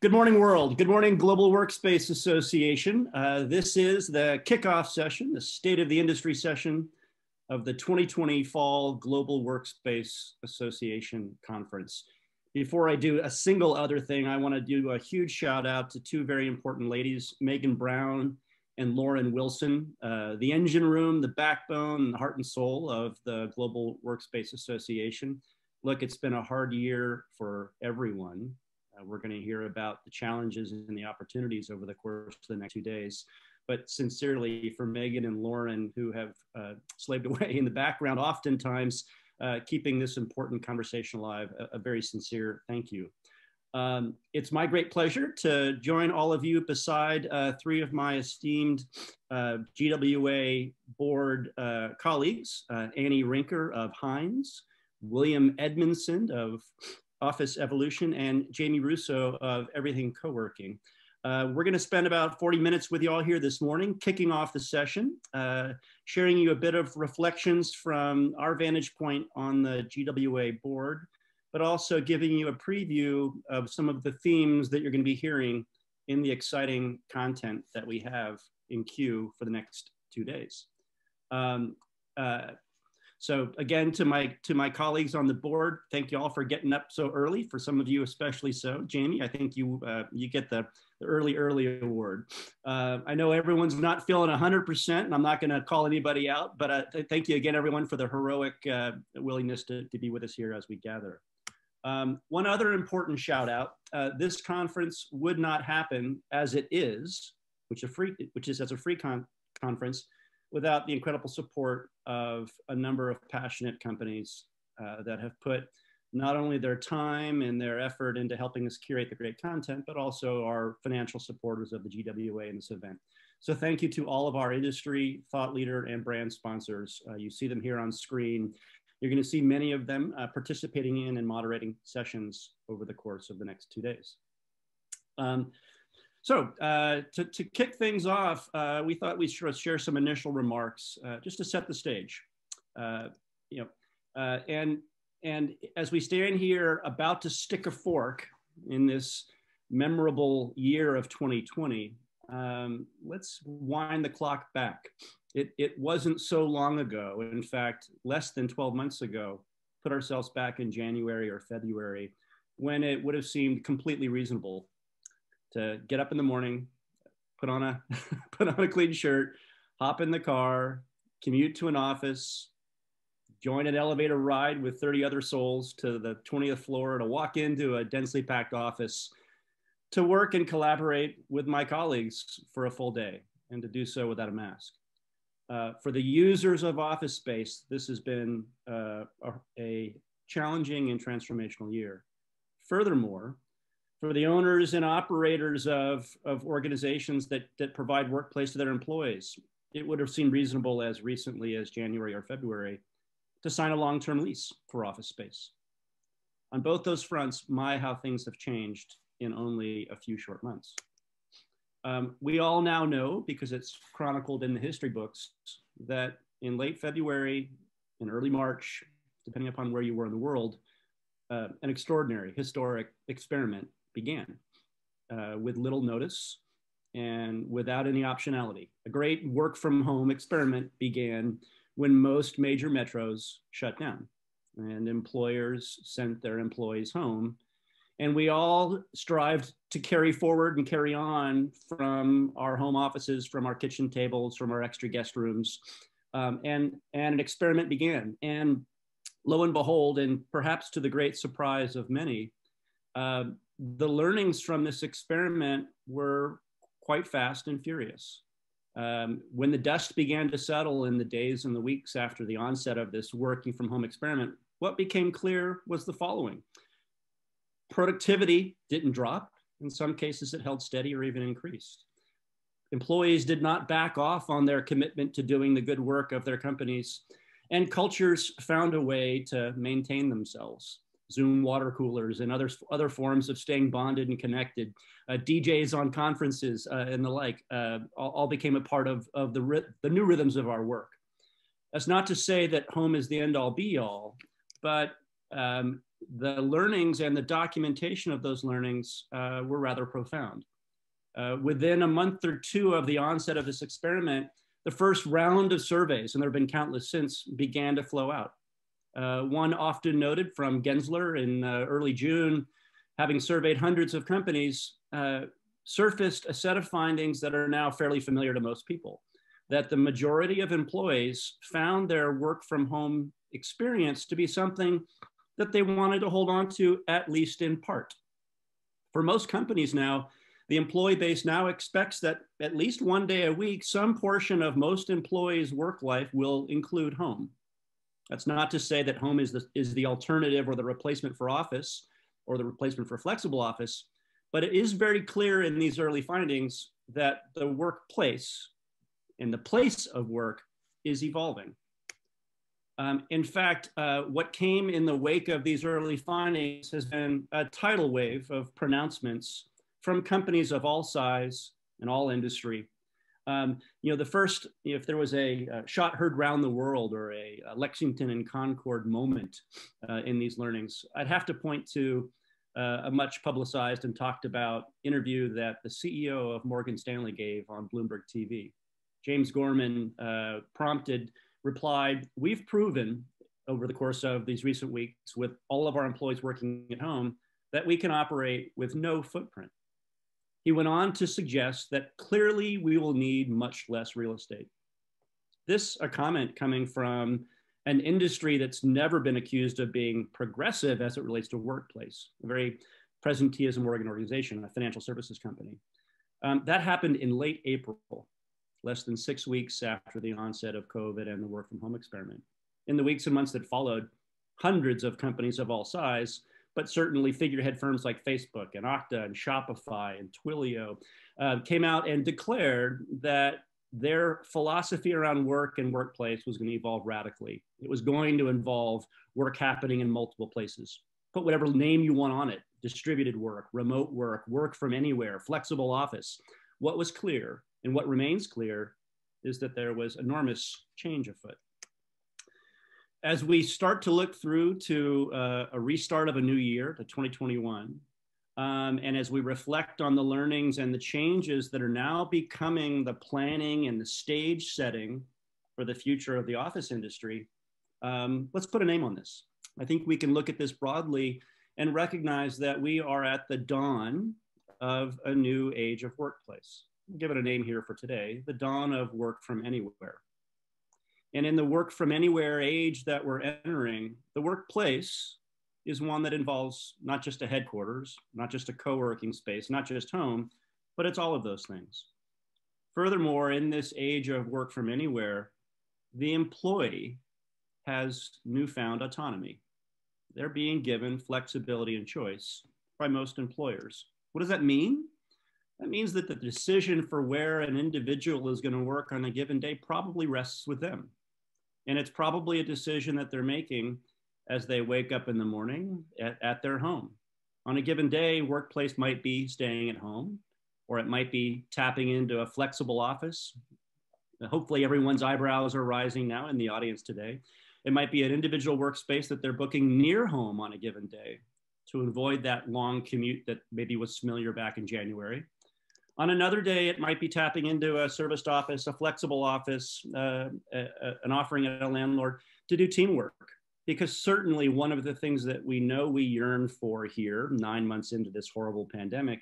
Good morning, world. Good morning, Global Workspace Association. This is the kickoff session, the State of the Industry session of the 2020 Fall Global Workspace Association Conference. Before I do a single other thing, I want to do a huge shout out to two very important ladies, Megan Brown and Lauren Wilson, the engine room, the backbone, the heart and soul of the Global Workspace Association. Look, it's been a hard year for everyone. We're going to hear about the challenges and the opportunities over the course of the next 2 days. But sincerely, for Megan and Lauren, who have slaved away in the background, oftentimes keeping this important conversation alive, a very sincere thank you. It's my great pleasure to join all of you beside three of my esteemed GWA board colleagues, Annie Rinker of Heinz, William Edmondson of Office Evolution, and Jamie Russo of Everything Co-working. We're going to spend about 40 minutes with you all here this morning, kicking off the session, sharing you a bit of reflections from our vantage point on the GWA board, but also giving you a preview of some of the themes that you're going to be hearing in the exciting content that we have in queue for the next 2 days. So again, to my colleagues on the board, thank you all for getting up so early. For some of you, especially so. Jamie, I think you get the early award. I know everyone's not feeling 100%, and I'm not going to call anybody out, but thank you again, everyone, for the heroic willingness to be with us here as we gather. One other important shout out, this conference would not happen as it is, which is as a free conference, without the incredible support of a number of passionate companies that have put not only their time and their effort into helping us curate the great content, but also our financial supporters of the GWA in this event. So thank you to all of our industry, thought leader, and brand sponsors. You see them here on screen. You're going to see many of them participating in and moderating sessions over the course of the next 2 days. So to kick things off, we thought we'd share some initial remarks just to set the stage. And as we stand here about to stick a fork in this memorable year of 2020, let's wind the clock back. It wasn't so long ago, in fact, less than 12 months ago, put ourselves back in January or February, when it would have seemed completely reasonable to get up in the morning, put on a clean shirt, hop in the car, commute to an office, join an elevator ride with 30 other souls to the 20th floor, to walk into a densely packed office, to work and collaborate with my colleagues for a full day, and to do so without a mask. For the users of office space, this has been a challenging and transformational year. Furthermore, for the owners and operators of organizations that provide workplace to their employees, it would have seemed reasonable as recently as January or February to sign a long-term lease for office space. On both those fronts, how things have changed in only a few short months. We all now know, because it's chronicled in the history books, that in late February and early March, depending upon where you were in the world, an extraordinary historic experiment began with little notice and without any optionality. A great work from home experiment began when most major metros shut down and employers sent their employees home. And we all strived to carry forward and carry on from our home offices, from our kitchen tables, from our extra guest rooms. And an experiment began. And lo and behold, and perhaps to the great surprise of many, the learnings from this experiment were quite fast and furious. When the dust began to settle in the days and the weeks after the onset of this working from home experiment, what became clear was the following. Productivity didn't drop. In some cases, it held steady or even increased. Employees did not back off on their commitment to doing the good work of their companies, and cultures found a way to maintain themselves. Zoom water coolers and other forms of staying bonded and connected, DJs on conferences and the like, all became a part of the new rhythms of our work. That's not to say that home is the end all be all, but the learnings and the documentation of those learnings were rather profound. Within a month or two of the onset of this experiment, the first round of surveys, and there have been countless since, began to flow out. One often noted from Gensler in early June, having surveyed hundreds of companies, surfaced a set of findings that are now fairly familiar to most people, that the majority of employees found their work from home experience to be something that they wanted to hold on to, at least in part. For most companies now, the employee base now expects that at least one day a week, some portion of most employees' work life will include home. That's not to say that home is the alternative or the replacement for office or the replacement for flexible office, but it is very clear in these early findings that the workplace and the place of work is evolving. In fact, what came in the wake of these early findings has been a tidal wave of pronouncements from companies of all size and all industry. The first, if there was a shot heard round the world or a Lexington and Concord moment in these learnings, I'd have to point to a much publicized and talked about interview that the CEO of Morgan Stanley gave on Bloomberg TV. James Gorman replied, "We've proven over the course of these recent weeks with all of our employees working at home that we can operate with no footprint." He went on to suggest that clearly we will need much less real estate. This a comment coming from an industry that's never been accused of being progressive as it relates to workplace, a very presenteeism organization, a financial services company. That happened in late April, less than 6 weeks after the onset of COVID and the work from home experiment. In the weeks and months that followed, hundreds of companies of all size, but certainly figurehead firms like Facebook and Okta and Shopify and Twilio came out and declared that their philosophy around work and workplace was going to evolve radically. It was going to involve work happening in multiple places. Put whatever name you want on it: distributed work, remote work, work from anywhere, flexible office. What was clear and what remains clear is that there was enormous change afoot. As we start to look through to a restart of a new year, to 2021, and as we reflect on the learnings and the changes that are now becoming the planning and the stage setting for the future of the office industry, let's put a name on this. I think we can look at this broadly and recognize that we are at the dawn of a new age of workplace. I'll give it a name here for today: the dawn of work from anywhere. And in the work from anywhere age that we're entering, the workplace is one that involves not just a headquarters, not just a co-working space, not just home, but it's all of those things. Furthermore, in this age of work from anywhere, the employee has newfound autonomy. They're being given flexibility and choice by most employers. What does that mean? That means that the decision for where an individual is going to work on a given day probably rests with them. And it's probably a decision that they're making as they wake up in the morning at their home. On a given day, workplace might be staying at home, or it might be tapping into a flexible office. Hopefully everyone's eyebrows are rising now in the audience today. It might be an individual workspace that they're booking near home on a given day to avoid that long commute that maybe was familiar back in January. On another day, it might be tapping into a serviced office, a flexible office, an offering at a landlord to do teamwork. Because certainly one of the things that we know we yearn for here, 9 months into this horrible pandemic,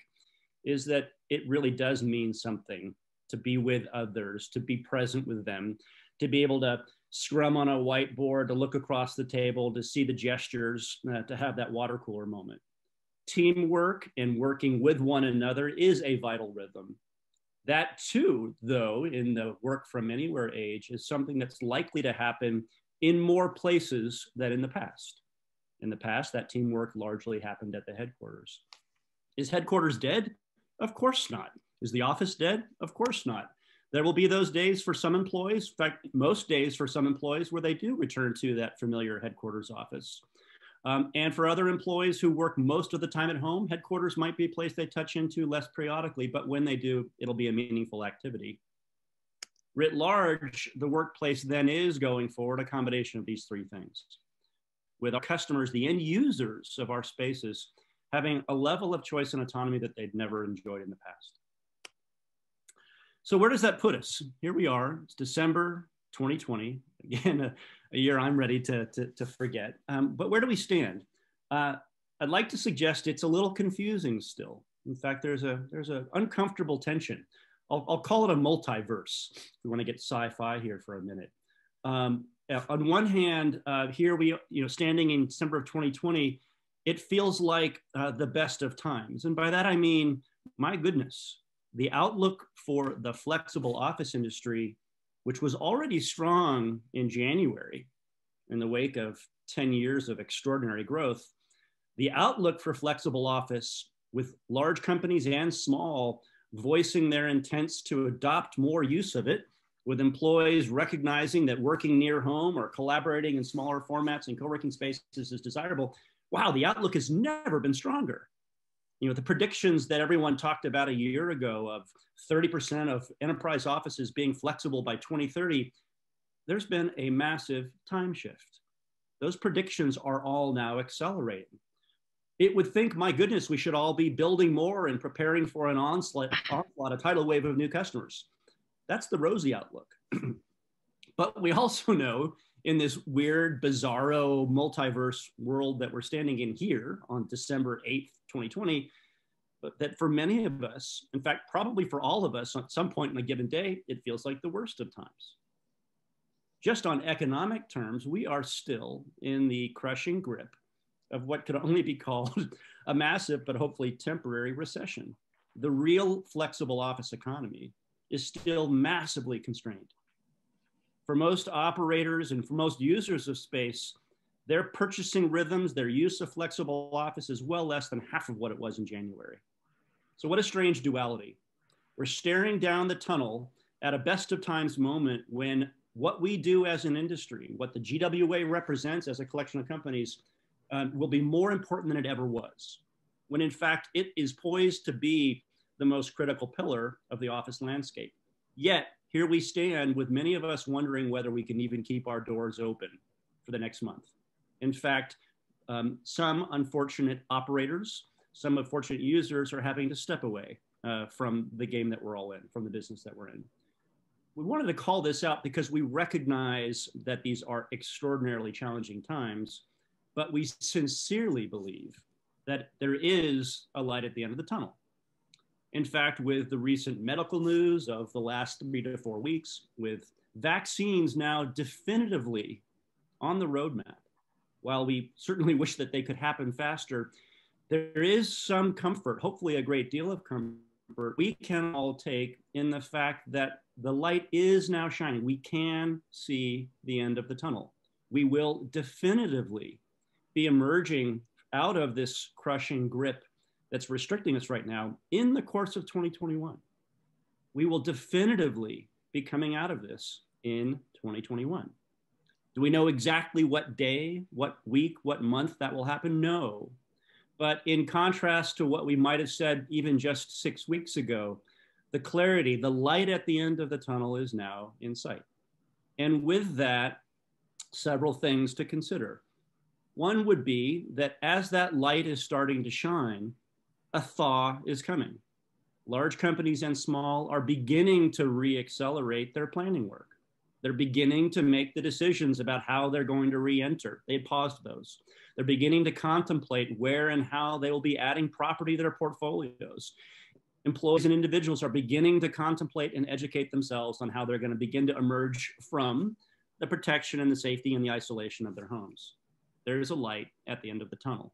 is that it really does mean something to be with others, to be present with them, to be able to scrum on a whiteboard, to look across the table, to see the gestures, to have that water cooler moment. Teamwork and working with one another is a vital rhythm. That too, though, in the work from anywhere age, is something that's likely to happen in more places than in the past. In the past, that teamwork largely happened at the headquarters. Is headquarters dead? Of course not. Is the office dead? Of course not. There will be those days for some employees, in fact, most days for some employees, where they do return to that familiar headquarters office. And for other employees who work most of the time at home, headquarters might be a place they touch into less periodically, but when they do, it'll be a meaningful activity. Writ large, the workplace then is going forward a combination of these three things. with our customers, the end users of our spaces, having a level of choice and autonomy that they'd never enjoyed in the past. So where does that put us? Here we are, it's December 2020, again, a year I'm ready to forget. But where do we stand? I'd like to suggest it's a little confusing still. In fact, there's a uncomfortable tension. I'll call it a multiverse. If we want to get sci-fi here for a minute. On one hand, here we, standing in December of 2020, it feels like the best of times. And by that, I mean, my goodness, the outlook for the flexible office industry, which was already strong in January in the wake of 10 years of extraordinary growth, the outlook for flexible office with large companies and small voicing their intents to adopt more use of it, with employees recognizing that working near home or collaborating in smaller formats and co-working spaces is desirable. Wow, the outlook has never been stronger. The predictions that everyone talked about a year ago of 30% of enterprise offices being flexible by 2030, there's been a massive time shift. Those predictions are all now accelerating. It would think, my goodness, we should all be building more and preparing for an onslaught, a tidal wave of new customers. That's the rosy outlook. But we also know in this weird, bizarro, multiverse world that we're standing in here on December 8th, 2020, but that for many of us, in fact, probably for all of us at some point in a given day, it feels like the worst of times. Just on economic terms, we are still in the crushing grip of what could only be called a massive, but hopefully temporary recession. The real flexible office economy is still massively constrained. For most operators and for most users of space, their purchasing rhythms, their use of flexible office is well less than half of what it was in January. So what a strange duality. We're staring down the tunnel at a best of times moment when what we do as an industry, what the GWA represents as a collection of companies, will be more important than it ever was, when in fact it is poised to be the most critical pillar of the office landscape. Yet here we stand with many of us wondering whether we can even keep our doors open for the next month. In fact, some unfortunate operators, some unfortunate users are having to step away from the game that we're all in, from the business that we're in. We wanted to call this out because we recognize that these are extraordinarily challenging times, but we sincerely believe that there is a light at the end of the tunnel. In fact, with the recent medical news of the last 3 to 4 weeks, with vaccines now definitively on the roadmap, while we certainly wish that they could happen faster, there is some comfort, hopefully a great deal of comfort, we can all take in the fact that the light is now shining. We can see the end of the tunnel. We will definitively be emerging out of this crushing grip that's restricting us right now in the course of 2021. We will definitively be coming out of this in 2021. Do we know exactly what day, what week, what month that will happen? No. But in contrast to what we might have said even just 6 weeks ago, the clarity, the light at the end of the tunnel is now in sight. And with that, several things to consider. One would be that as that light is starting to shine, a thaw is coming. Large companies and small are beginning to re-accelerate their planning work. They're beginning to make the decisions about how they're going to re-enter. They paused those. They're beginning to contemplate where and how they will be adding property to their portfolios. Employees and individuals are beginning to contemplate and educate themselves on how they're going to begin to emerge from the protection and the safety and the isolation of their homes. There's a light at the end of the tunnel.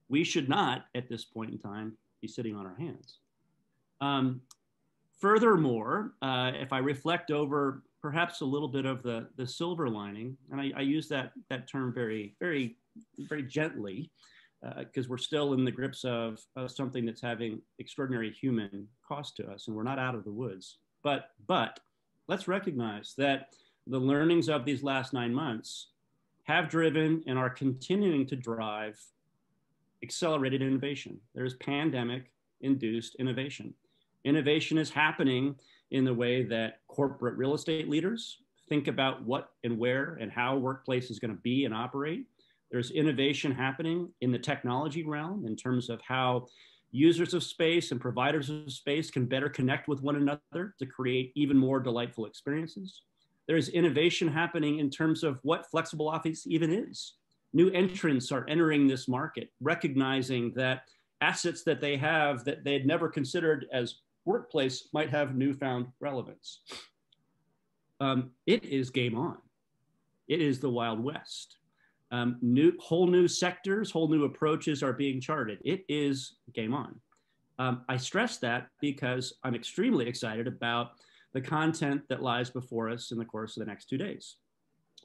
We should not, at this point in time, be sitting on our hands. Furthermore, if I reflect over perhaps a little bit of the silver lining, and I use that term very, very, very gently, because we're still in the grips of something that's having extraordinary human cost to us, and we're not out of the woods. But let's recognize that the learnings of these last 9 months have driven and are continuing to drive accelerated innovation. There's pandemic-induced innovation. Innovation is happening in the way that corporate real estate leaders think about what and where and how workplace is going to be and operate. There's innovation happening in the technology realm in terms of how users of space and providers of space can better connect with one another to create even more delightful experiences. There's innovation happening in terms of what flexible office even is. New entrants are entering this market, recognizing that assets that they have that they had never considered as workplace might have newfound relevance. It is game on. It is the Wild West. Whole new sectors, whole new approaches are being charted. It is game on. I stress that because I'm extremely excited about the content that lies before us in the course of the next 2 days.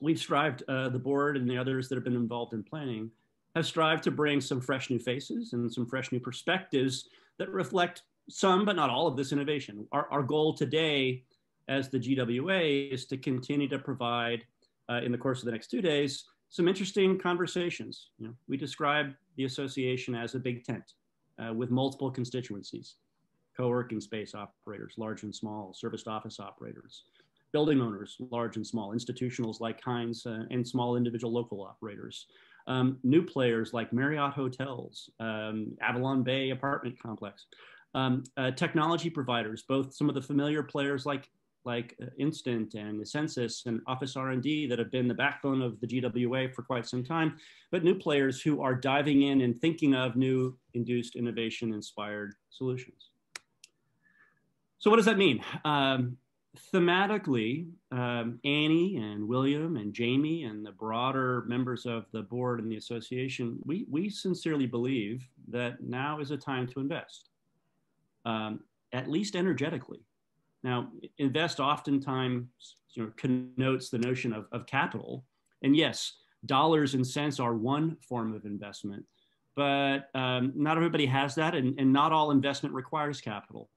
We've strived, the board and the others that have been involved in planning have strived to bring some fresh new faces and some fresh new perspectives that reflect some, but not all of this innovation. Our goal today as the GWA is to continue to provide, in the course of the next 2 days, some interesting conversations. You know, we describe the association as a big tent with multiple constituencies: co-working space operators, large and small, serviced office operators, building owners, large and small, institutionals like Hines and small individual local operators, new players like Marriott Hotels, Avalon Bay Apartment Complex, technology providers, both some of the familiar players like Instant and Ascensus and Office R&D that have been the backbone of the GWA for quite some time, but new players who are diving in and thinking of new induced innovation-inspired solutions. So what does that mean? Thematically, Annie and William and Jamie and the broader members of the board and the association, we sincerely believe that now is a time to invest, at least energetically. Now, invest oftentimes connotes the notion of capital. And yes, dollars and cents are one form of investment, but not everybody has that, and not all investment requires capital.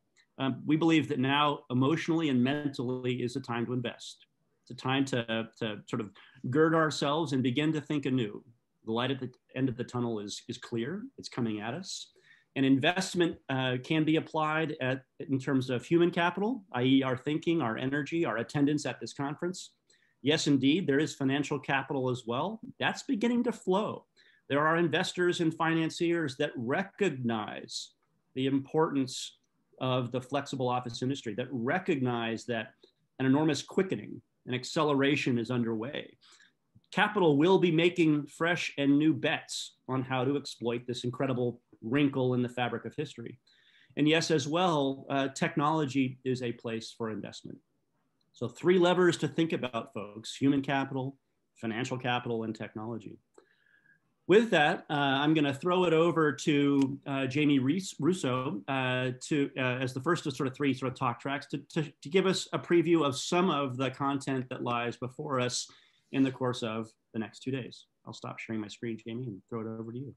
We believe that now emotionally and mentally is a time to invest. It's a time to sort of gird ourselves and begin to think anew. The light at the end of the tunnel is clear, it's coming at us. And investment can be applied in terms of human capital, i.e. our thinking, our energy, our attendance at this conference. Yes, indeed, there is financial capital as well. That's beginning to flow. There are investors and financiers that recognize the importance of the flexible office industry, that recognize that an enormous quickening, an acceleration is underway. Capital will be making fresh and new bets on how to exploit this incredible wrinkle in the fabric of history. And yes, as well, technology is a place for investment. So 3 levers to think about, folks: human capital, financial capital, and technology. With that, I'm going to throw it over to Jamie Russo as the first of sort of 3 sort of talk tracks to give us a preview of some of the content that lies before us in the course of the next 2 days. I'll stop sharing my screen, Jamie, and throw it over to you.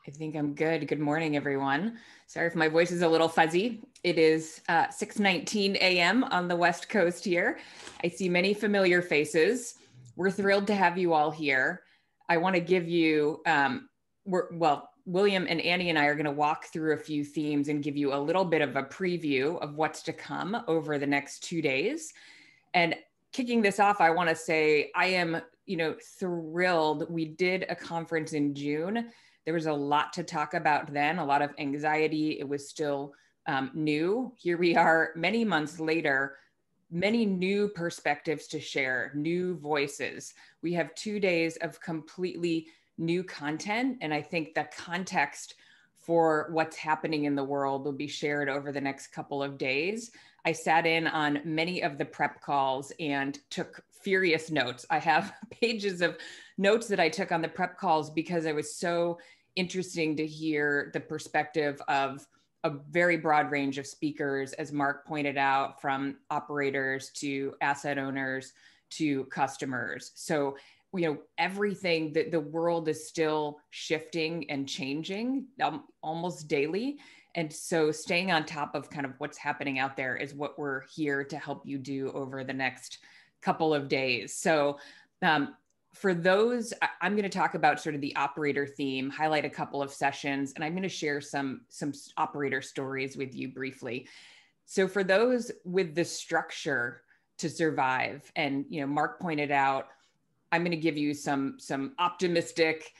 I think I'm good. Good morning, everyone. Sorry if my voice is a little fuzzy. It is 6:19 a.m. on the West Coast here. I see many familiar faces. We're thrilled to have you all here. I want to give you, William and Annie and I are going to walk through a few themes and give you a little bit of a preview of what's to come over the next 2 days. And kicking this off, I want to say I am, thrilled. We did a conference in June. There was a lot to talk about then, a lot of anxiety. It was still new. Here we are many months later, many new perspectives to share, new voices. We have 2 days of completely new content. And I think the context for what's happening in the world will be shared over the next couple of days. I sat in on many of the prep calls and took furious notes. I have pages of notes that I took on the prep calls because it was so interesting to hear the perspective of a very broad range of speakers, as Mark pointed out, from operators to asset owners to customers. So, everything that the world is still shifting and changing almost daily. And so staying on top of kind of what's happening out there is what we're here to help you do over the next couple of days. So for those, I'm going to talk about sort of the operator theme, highlight a couple of sessions, and I'm going to share some operator stories with you briefly. So for those with the structure to survive, and Mark pointed out, I'm going to give you some optimistic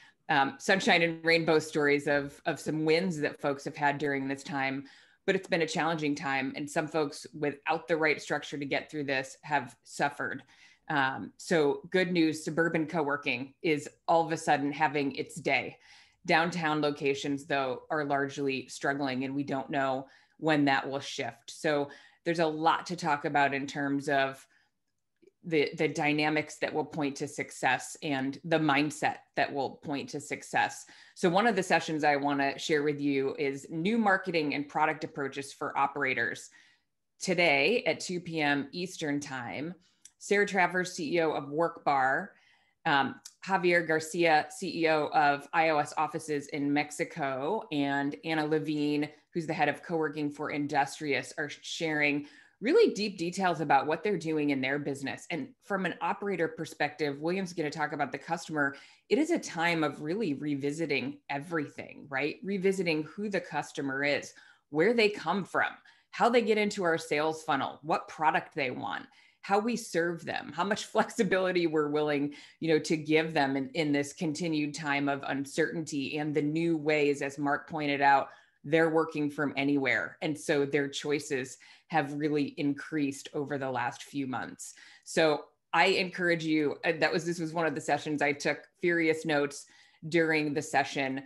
sunshine and rainbow stories of some wins that folks have had during this time. But it's been a challenging time, and some folks without the right structure to get through this have suffered. So good news, suburban co-working is all of a sudden having its day. Downtown locations, though, are largely struggling, and we don't know when that will shift. So there's a lot to talk about in terms of the dynamics that will point to success and the mindset that will point to success. So one of the sessions I want to share with you is new marketing and product approaches for operators. Today at 2 p.m. Eastern time, Sarah Travers, CEO of WorkBar, Javier Garcia, CEO of iOS offices in Mexico, and Anna Levine, who's the head of co-working for Industrious, are sharing really deep details about what they're doing in their business. And from an operator perspective, William's going to talk about the customer. It is a time of really revisiting everything, right? Revisiting who the customer is, where they come from, how they get into our sales funnel, what product they want, how we serve them, how much flexibility we're willing, to give them in this continued time of uncertainty, and the new ways, as Mark pointed out, they're working from anywhere. And so their choices have really increased over the last few months. So I encourage you, this was one of the sessions I took furious notes during the session.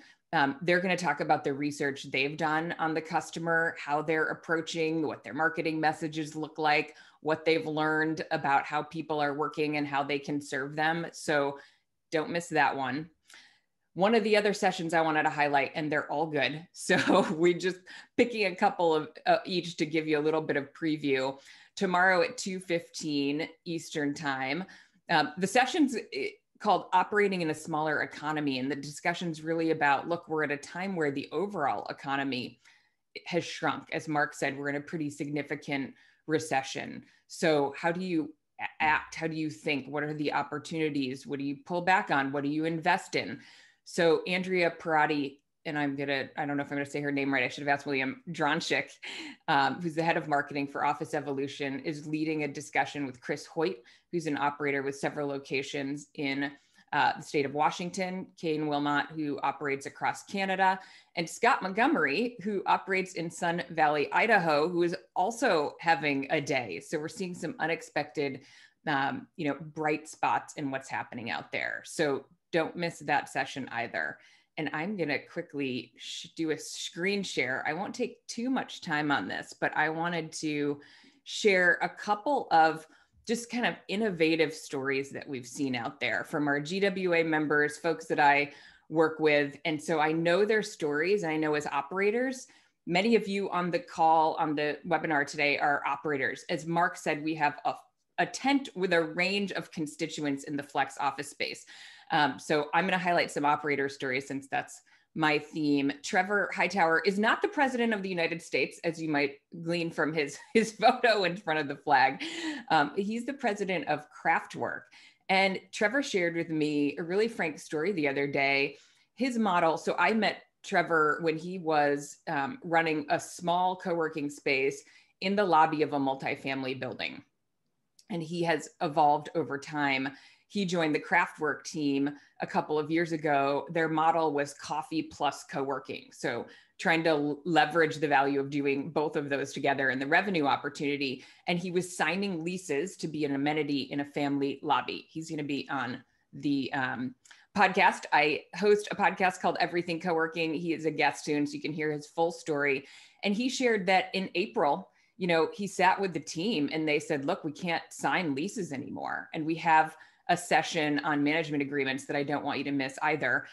They're going to talk about the research they've done on the customer, how they're approaching, what their marketing messages look like, what they've learned about how people are working and how they can serve them. So don't miss that one. One of the other sessions I wanted to highlight, and they're all good, so we just picking a couple of each to give you a little bit of preview. Tomorrow at 2:15 Eastern time, the session's called Operating in a Smaller Economy, and the discussion's really about, look, we're at a time where the overall economy has shrunk. As Mark said, we're in a pretty significant recession. So how do you act? How do you think? What are the opportunities? What do you pull back on? What do you invest in? So Andrea Parati, and I don't know if I'm going to say her name right, I should have asked William Dronchik, who's the head of marketing for Office Evolution, is leading a discussion with Chris Hoyt, who's an operator with several locations in the state of Washington, Kane Wilmot, who operates across Canada, and Scott Montgomery, who operates in Sun Valley, Idaho, who is also having a day. So we're seeing some unexpected, bright spots in what's happening out there. So don't miss that session either. And I'm going to quickly do a screen share. I won't take too much time on this, but I wanted to share a couple of just kind of innovative stories that we've seen out there from our GWA members, folks that I work with. And so I know their stories. And I know as operators, many of you on the call, on the webinar today are operators. As Mark said, we have a tent with a range of constituents in the flex office space. So I'm going to highlight some operator stories since that's my theme. TREVOR Hightower is not the president of the United States, as you might glean from his photo in front of the flag. He's the president of Craftwork. And TREVOR shared with me a really frank story the other day. His model, so I met TREVOR when he was running a small co-working space in the lobby of a multifamily building. And he has evolved over time. He joined the Craftwork team a couple of years ago. Their model was coffee plus co-working. So trying to leverage the value of doing both of those together and the revenue opportunity. And he was signing leases to be an amenity in a family lobby. He's going to be on the podcast. I host a podcast called Everything Co-working. He is a guest soon, so you can hear his full story. And he shared that in April, he sat with the team and they said, look, we can't sign leases anymore. And we have a session on management agreements that I don't want you to miss either.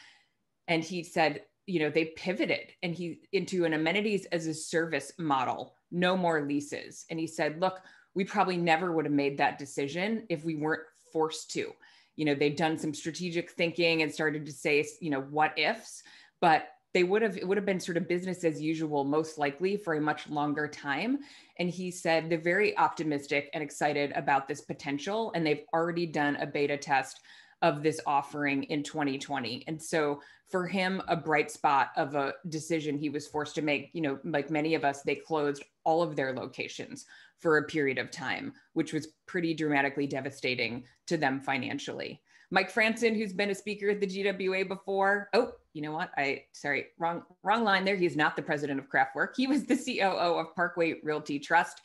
And he said, they pivoted into an amenities as a service model, no more leases. And he said, look, we probably never would have made that decision if we weren't forced to. They've done some strategic thinking and started to say, what ifs, but it would have been sort of business as usual, most likely for a much longer time. And he said they're very optimistic and excited about this potential. And they've already done a beta test of this offering in 2020. And so for him, a bright spot of a decision he was forced to make, like many of us, they closed all of their locations for a period of time, which was pretty dramatically devastating to them financially. Mike Franson, who's been a speaker at the GWA before. Oh, you know what? Sorry, wrong line there. He's not the president of Craftwork. He was the COO of Parkway Realty Trust.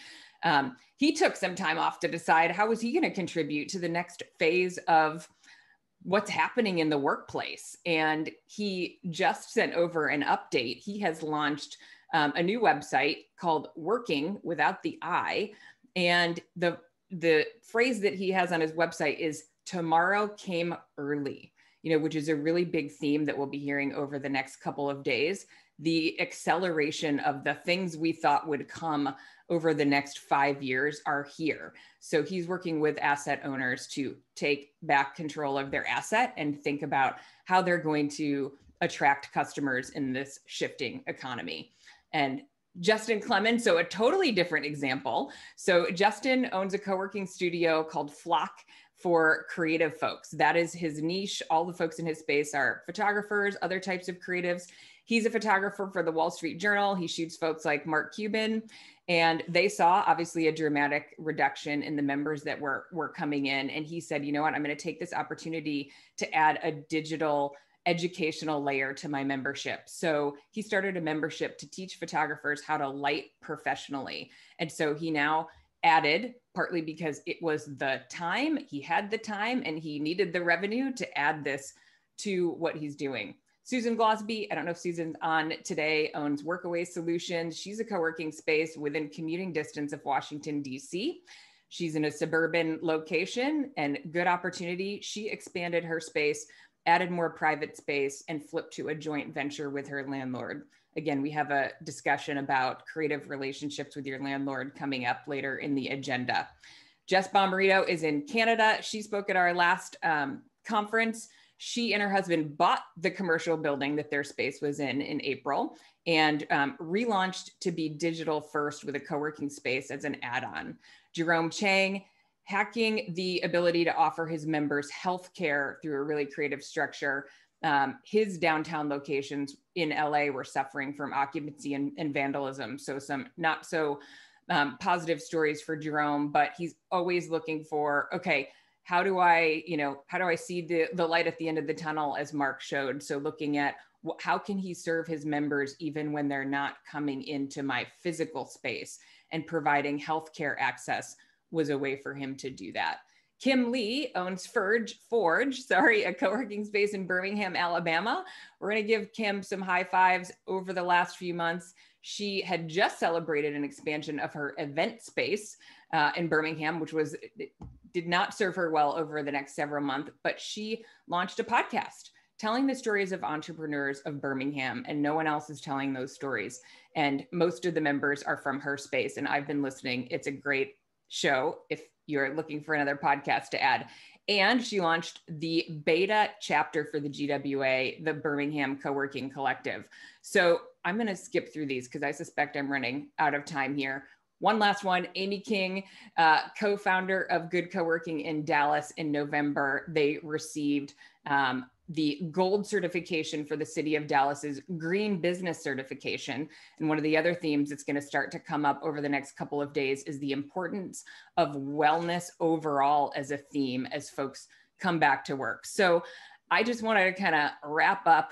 He took some time off to decide how was he going to contribute to the next phase of what's happening in the workplace. And he just sent over an update. He has launched a new website called Working Without the I. And the phrase that he has on his website is tomorrow came early, which is a really big theme that we'll be hearing over the next couple of days. The acceleration of the things we thought would come over the next 5 years are here. So he's working with asset owners to take back control of their asset and think about how they're going to attract customers in this shifting economy. And Justin Clemens, so a totally different example. So Justin owns a co-working studio called Flock for creative folks. That is his niche. All the folks in his space are photographers, other types of creatives. He's a photographer for the Wall Street Journal. He shoots folks like Mark Cuban. And they saw obviously a dramatic reduction in the members that were coming in. And he said, you know what, I'm going to take this opportunity to add a digital educational layer to my membership. So he started a membership to teach photographers how to light professionally. And so he now added, partly because it was the time, he had the time and he needed the revenue to add this to what he's doing. Susan Glosby, I don't know if Susan's on today, owns Workaway Solutions. She's a co-working space within commuting distance of Washington, D.C. She's in a suburban location and good opportunity. She expanded her space, added more private space, and flipped to a joint venture with her landlord. Again, we have a discussion about creative relationships with your landlord coming up later in the agenda. Jess Bomarito is in Canada. She spoke at our last conference. She and her husband bought the commercial building that their space was in April and relaunched to be digital first with a co-working space as an add-on. Jerome Chang, hacking the ability to offer his members healthcare through a really creative structure. His downtown locations in LA were suffering from occupancy and vandalism. So some not so positive stories for Jerome, but he's always looking for, okay, how do I see the light at the end of the tunnel, as Mark showed? So looking at how can he serve his members even when they're not coming into my physical space, and providing healthcare access was a way for him to do that. Kim Lee owns Forge, a co-working space in Birmingham, Alabama. We're going to give Kim some high fives over the last few months. She had just celebrated an expansion of her event space in Birmingham, which did not serve her well over the next several months, but she launched a podcast telling the stories of entrepreneurs of Birmingham, and no one else is telling those stories. And most of the members are from her space, and I've been listening. It's a great show if you're looking for another podcast to add. And she launched the beta chapter for the GWA, the Birmingham Co-working Collective. So I'm going to skip through these because I suspect I'm running out of time here. One last one, Amy King, co-founder of Good Co-working in Dallas in November. They received the gold certification for the city of Dallas's green business certification. And one of the other themes that's going to start to come up over the next couple of days is the importance of wellness overall as a theme as folks come back to work. So I just wanted to kind of wrap up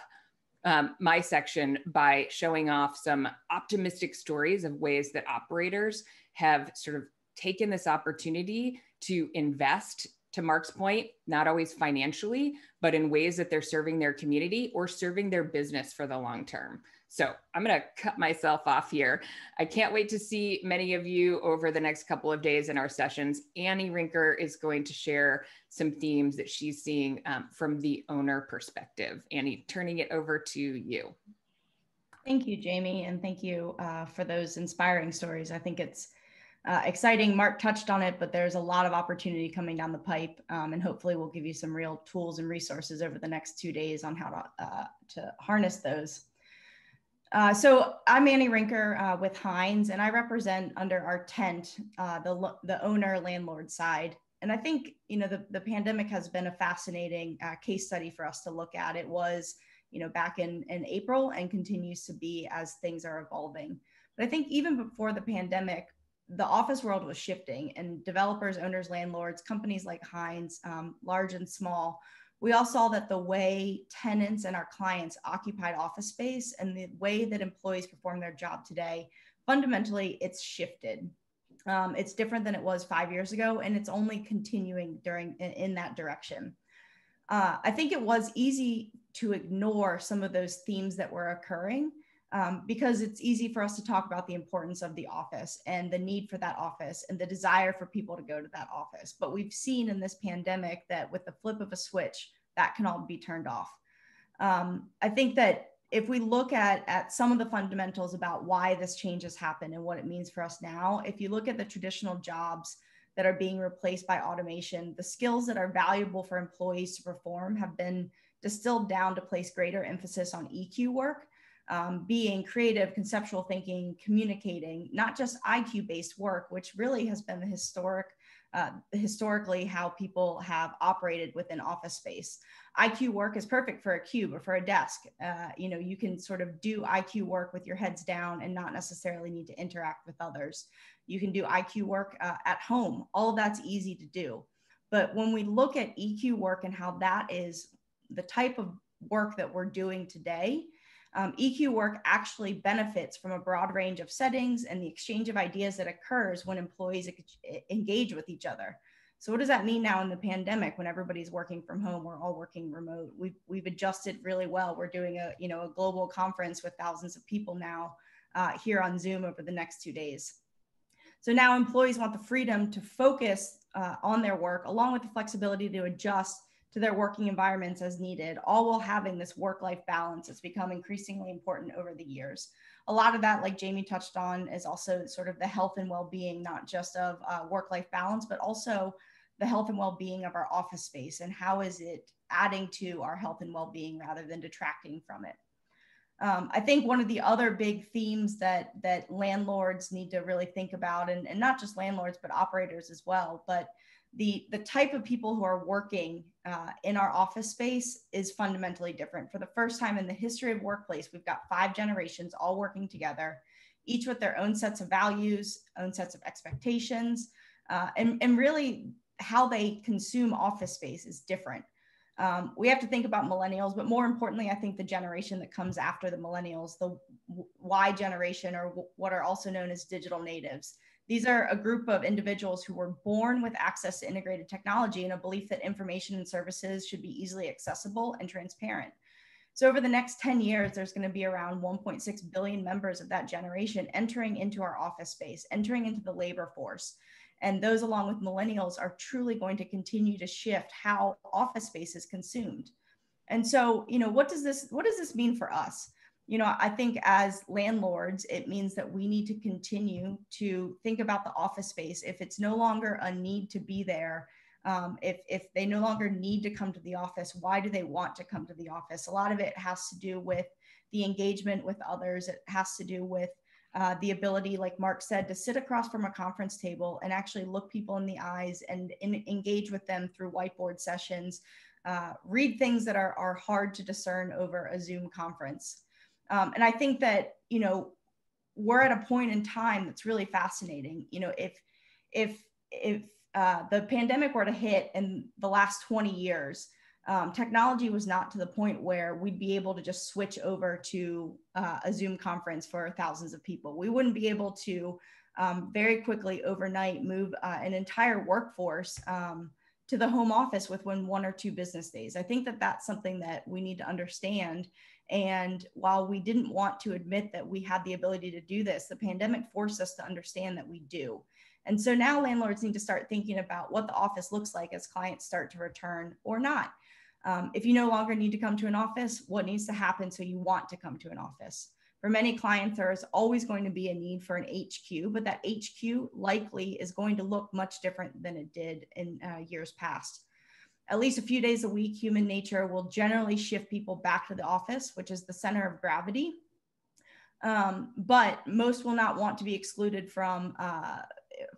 my section by showing off some optimistic stories of ways that operators have sort of taken this opportunity to invest, to Mark's point, not always financially, but in ways that they're serving their community or serving their business for the long term. So I'm going to cut myself off here. I can't wait to see many of you over the next couple of days in our sessions. Annie Rinker is going to share some themes that she's seeing from the owner perspective. Annie, turning it over to you. Thank you, Jamie, and thank you for those inspiring stories. I think it's exciting. Mark touched on it, but there's a lot of opportunity coming down the pipe, and hopefully we'll give you some real tools and resources over the next 2 days on how to harness those. So I'm Annie Rinker with Hines, and I represent under our tent the owner landlord side. And I think the pandemic has been a fascinating case study for us to look at. It was back in April and continues to be as things are evolving. But I think even before the pandemic, the office world was shifting, and developers, owners, landlords, companies like Hines, large and small, we all saw that the way tenants and our clients occupied office space and the way that employees perform their job today, fundamentally, it's shifted. It's different than it was 5 years ago, and it's only continuing in that direction. I think it was easy to ignore some of those themes that were occurring because it's easy for us to talk about the importance of the office and the need for that office and the desire for people to go to that office. But we've seen in this pandemic that with the flip of a switch, that can all be turned off. I think that if we look at some of the fundamentals about why this change has happened and what it means for us now, if you look at the traditional jobs that are being replaced by automation, the skills that are valuable for employees to perform have been distilled down to place greater emphasis on EQ work, being creative, conceptual thinking, communicating, not just IQ-based work, which really has been historically how people have operated within office space. IQ work is perfect for a cube or for a desk. You can sort of do IQ work with your heads down and not necessarily need to interact with others. You can do IQ work at home. All of that's easy to do. But when we look at EQ work and how that is the type of work that we're doing today, EQ work actually benefits from a broad range of settings and the exchange of ideas that occurs when employees engage with each other. So what does that mean now in the pandemic when everybody's working from home? We're all working remote. We've adjusted really well. We're doing a global conference with thousands of people now here on Zoom over the next 2 days. So now employees want the freedom to focus on their work along with the flexibility to adjust to their working environments as needed, all while having this work-life balance that's become increasingly important over the years. A lot of that, like Jamie touched on, is also sort of the health and well-being, not just of work-life balance, but also the health and well-being of our office space and how is it adding to our health and well-being rather than detracting from it. I think one of the other big themes that landlords need to really think about, and not just landlords, but operators as well, but the type of people who are working in our office space is fundamentally different. For the first time in the history of workplace, we've got 5 generations all working together, each with their own sets of values, own sets of expectations, and really how they consume office space is different. We have to think about millennials, but more importantly, I think the generation that comes after the millennials, the Y generation, or what are also known as digital natives. These are a group of individuals who were born with access to integrated technology and a belief that information and services should be easily accessible and transparent. So over the next 10 years, there's going to be around 1.6 billion members of that generation entering into our office space, entering into the labor force. And those, along with millennials, are truly going to continue to shift how office space is consumed. And so, what does this mean for us? I think as landlords, it means that we need to continue to think about the office space. If it's no longer a need to be there, if they no longer need to come to the office, why do they want to come to the office? A lot of it has to do with the engagement with others. It has to do with the ability, like Mark said, to sit across from a conference table and actually look people in the eyes and engage with them through whiteboard sessions, read things that are hard to discern over a Zoom conference. And I think that, we're at a point in time that's really fascinating. If the pandemic were to hit in the last 20 years, technology was not to the point where we'd be able to just switch over to a Zoom conference for thousands of people. We wouldn't be able to very quickly overnight move an entire workforce to the home office within 1 or 2 business days. I think that that's something that we need to understand. And while we didn't want to admit that we had the ability to do this, the pandemic forced us to understand that we do. And so now landlords need to start thinking about what the office looks like as clients start to return or not. If you no longer need to come to an office, what needs to happen so you want to come to an office? For many clients, there is always going to be a need for an HQ, but that HQ likely is going to look much different than it did in years past. At least a few days a week, human nature will generally shift people back to the office, which is the center of gravity. But most will not want to be excluded from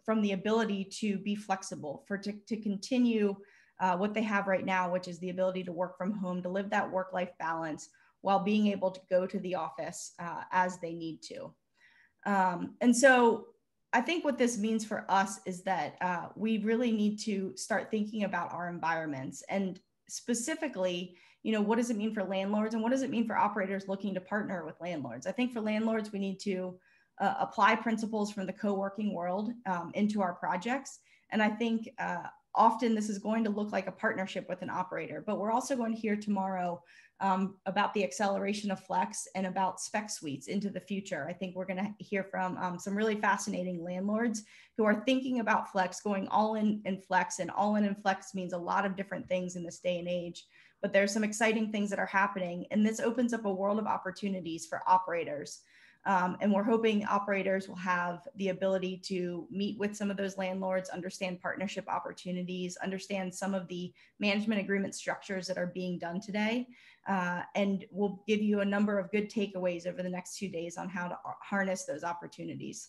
the ability to be flexible, to continue what they have right now, which is the ability to work from home, to live that work-life balance while being able to go to the office as they need to. And so I think what this means for us is that we really need to start thinking about our environments, and specifically, what does it mean for landlords and what does it mean for operators looking to partner with landlords? I think for landlords, we need to apply principles from the co-working world into our projects. And I think often this is going to look like a partnership with an operator, but we're also going to hear tomorrow about the acceleration of flex and about spec suites into the future. I think we're going to hear from some really fascinating landlords who are thinking about flex, going all in flex, and all in flex means a lot of different things in this day and age, but there's some exciting things that are happening. And this opens up a world of opportunities for operators. And we're hoping operators will have the ability to meet with some of those landlords, understand partnership opportunities, understand some of the management agreement structures that are being done today. And we'll give you a number of good takeaways over the next 2 days on how to harness those opportunities.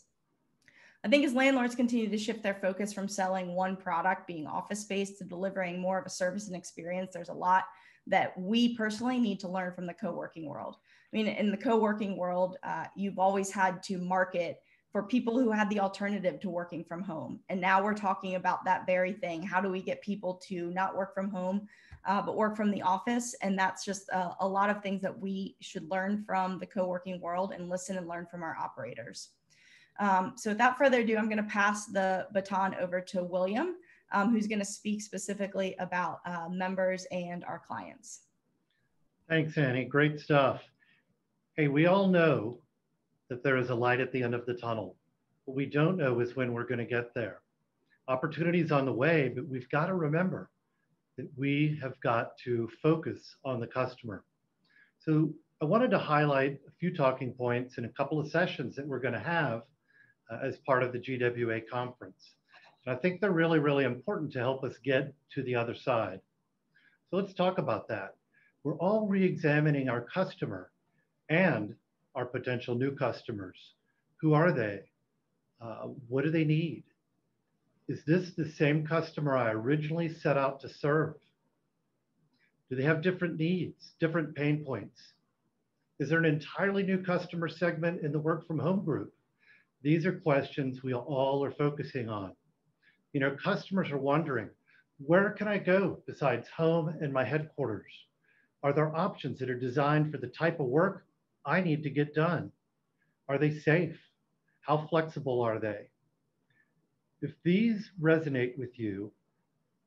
I think as landlords continue to shift their focus from selling one product, being office space, to delivering more of a service and experience, there's a lot that we personally need to learn from the co-working world. I mean, in the co-working world, you've always had to market for people who had the alternative to working from home. And now we're talking about that very thing. How do we get people to not work from home, but work from the office? And that's just a lot of things that we should learn from the co-working world and listen and learn from our operators. So without further ado, I'm going to pass the baton over to William, who's going to speak specifically about members and our clients. Thanks, Annie. Great stuff. Hey, we all know that there is a light at the end of the tunnel. What we don't know is when we're going to get there. Opportunity's on the way, but we've got to remember that we have got to focus on the customer. So I wanted to highlight a few talking points in a couple of sessions that we're going to have as part of the GWA conference. And I think they're really, really important to help us get to the other side. So let's talk about that. We're all re-examining our customer and our potential new customers. Who are they? What do they need? Is this the same customer I originally set out to serve? Do they have different needs, different pain points? Is there an entirely new customer segment in the work from home group? These are questions we all are focusing on. Customers are wondering, where can I go besides home and my headquarters? Are there options that are designed for the type of work I need to get done? Are they safe? How flexible are they? If these resonate with you,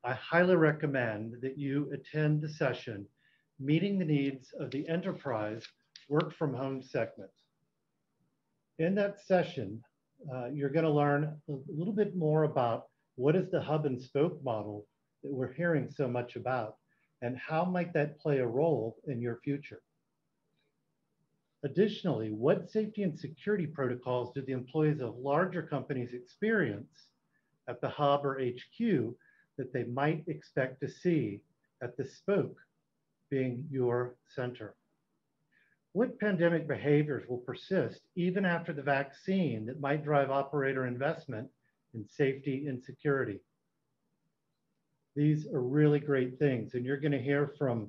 I highly recommend that you attend the session, Meeting the Needs of the Enterprise Work from Home segment. In that session, you're going to learn a little bit more about what is the hub and spoke model that we're hearing so much about, and how might that play a role in your future. Additionally, what safety and security protocols do the employees of larger companies experience at the hub or HQ that they might expect to see at the spoke, being your center? What pandemic behaviors will persist even after the vaccine that might drive operator investment in safety and security? These are really great things, and you're going to hear from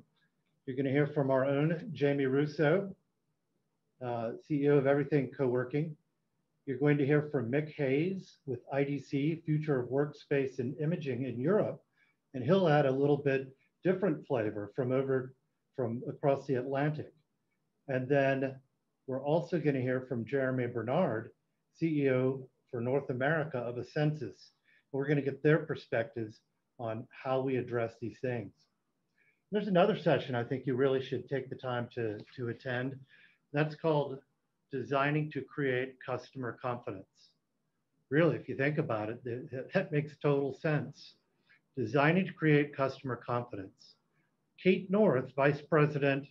our own Jamie Russo, CEO of Everything Co-working. You're going to hear from Mick Hayes with IDC, Future of Workspace and Imaging in Europe, and he'll add a little bit different flavor from across the Atlantic. And then we're also going to hear from JEROME Bernard, CEO for North America of Ascensus. We're going to get their perspectives on how we address these things. There's another session I think you really should take the time to attend. That's called Designing to Create Customer Confidence. Really, if you think about it, that makes total sense. Designing to Create Customer Confidence. Kate North, Vice President,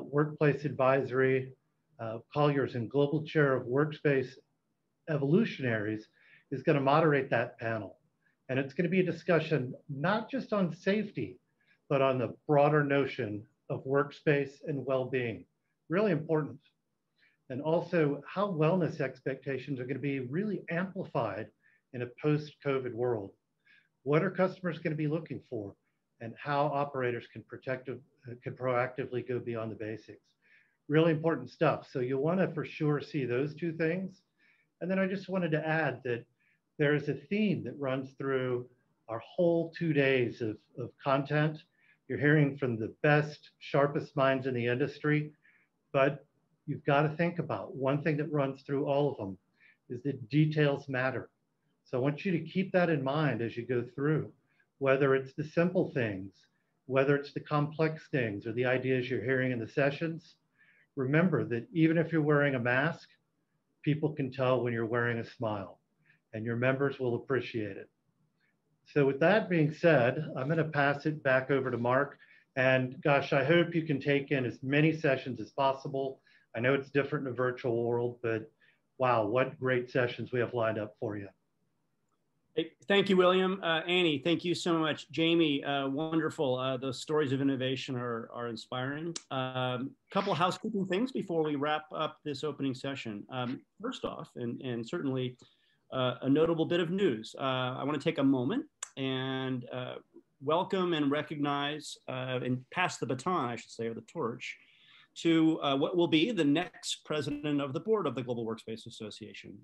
Workplace Advisory, Colliers and Global Chair of Workspace Evolutionaries, is going to moderate that panel. And it's going to be a discussion not just on safety, but on the broader notion of workspace and well-being. Really important. And also how wellness expectations are going to be really amplified in a post-COVID world. What are customers going to be looking for, and how operators can proactively go beyond the basics? Really important stuff. So you'll want to for sure see those two things. And then I just wanted to add that there is a theme that runs through our whole 2 days of content. You're hearing from the best, sharpest minds in the industry, but you've got to think about one thing that runs through all of them is that details matter. So I want you to keep that in mind as you go through, whether it's the simple things, whether it's the complex things or the ideas you're hearing in the sessions. Remember that even if you're wearing a mask, people can tell when you're wearing a smile, and your members will appreciate it. So with that being said, I'm going to pass it back over to Mark. And gosh, I hope you can take in as many sessions as possible. I know it's different in a virtual world, but wow, what great sessions we have lined up for you. Hey, thank you, William. Annie, thank you so much. Jamie, wonderful. Those stories of innovation are inspiring. Couple of housekeeping things before we wrap up this opening session. First off, and certainly a notable bit of news, I want to take a moment and welcome and recognize and pass the baton, I should say, or the torch, to what will be the next president of the board of the Global Workspace Association.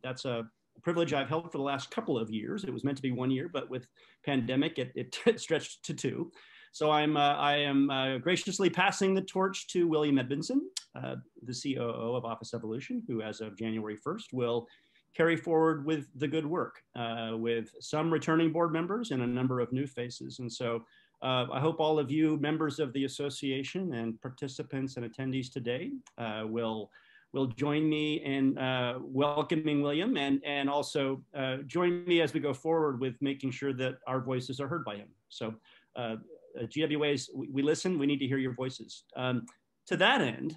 That's a privilege I've held for the last couple of years. It was meant to be 1 year, but with pandemic, it stretched to 2. So I am graciously passing the torch to William Edmondson, the COO of Office Evolution, who as of January 1st will carry forward with the good work with some returning board members and a number of new faces. And so I hope all of you members of the association and participants and attendees today will join me in welcoming William and also join me as we go forward with making sure that our voices are heard by him. So GWAs, we listen, we need to hear your voices. To that end,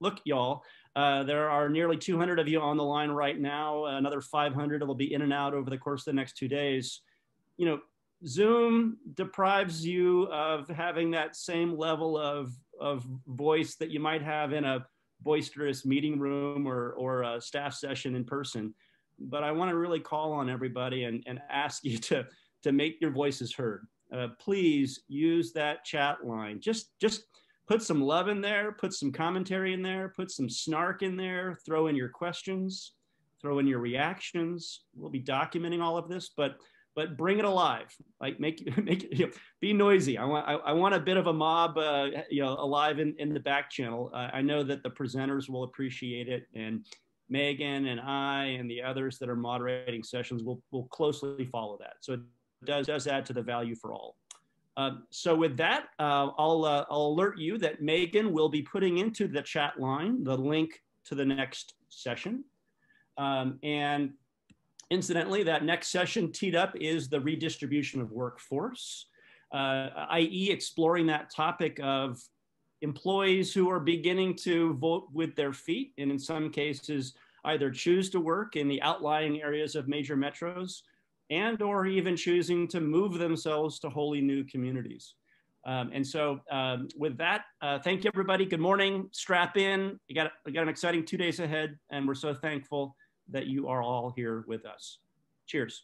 look, y'all, there are nearly 200 of you on the line right now. Another 500 will be in and out over the course of the next 2 days. You know, Zoom deprives you of having that same level of voice that you might have in a boisterous meeting room or a staff session in person. But I want to really call on everybody and ask you to make your voices heard. Please use that chat line. Just put some love in there, put some commentary in there, put some snark in there, throw in your questions, throw in your reactions. We'll be documenting all of this, but bring it alive. Like make it, you know, be noisy. I want a bit of a mob, you know, alive in the back channel. I know that the presenters will appreciate it, and Megan and I and the others that are moderating sessions will closely follow that. So it does add to the value for all. So with that, I'll alert you that Megan will be putting into the chat line the link to the next session. And incidentally, that next session teed up is the redistribution of workforce, i.e. exploring that topic of employees who are beginning to vote with their feet, and in some cases either choose to work in the outlying areas of major metros and or even choosing to move themselves to wholly new communities. And so with that, thank you, everybody. Good morning. Strap in. We got an exciting 2 days ahead, and we're so thankful that you are all here with us. Cheers.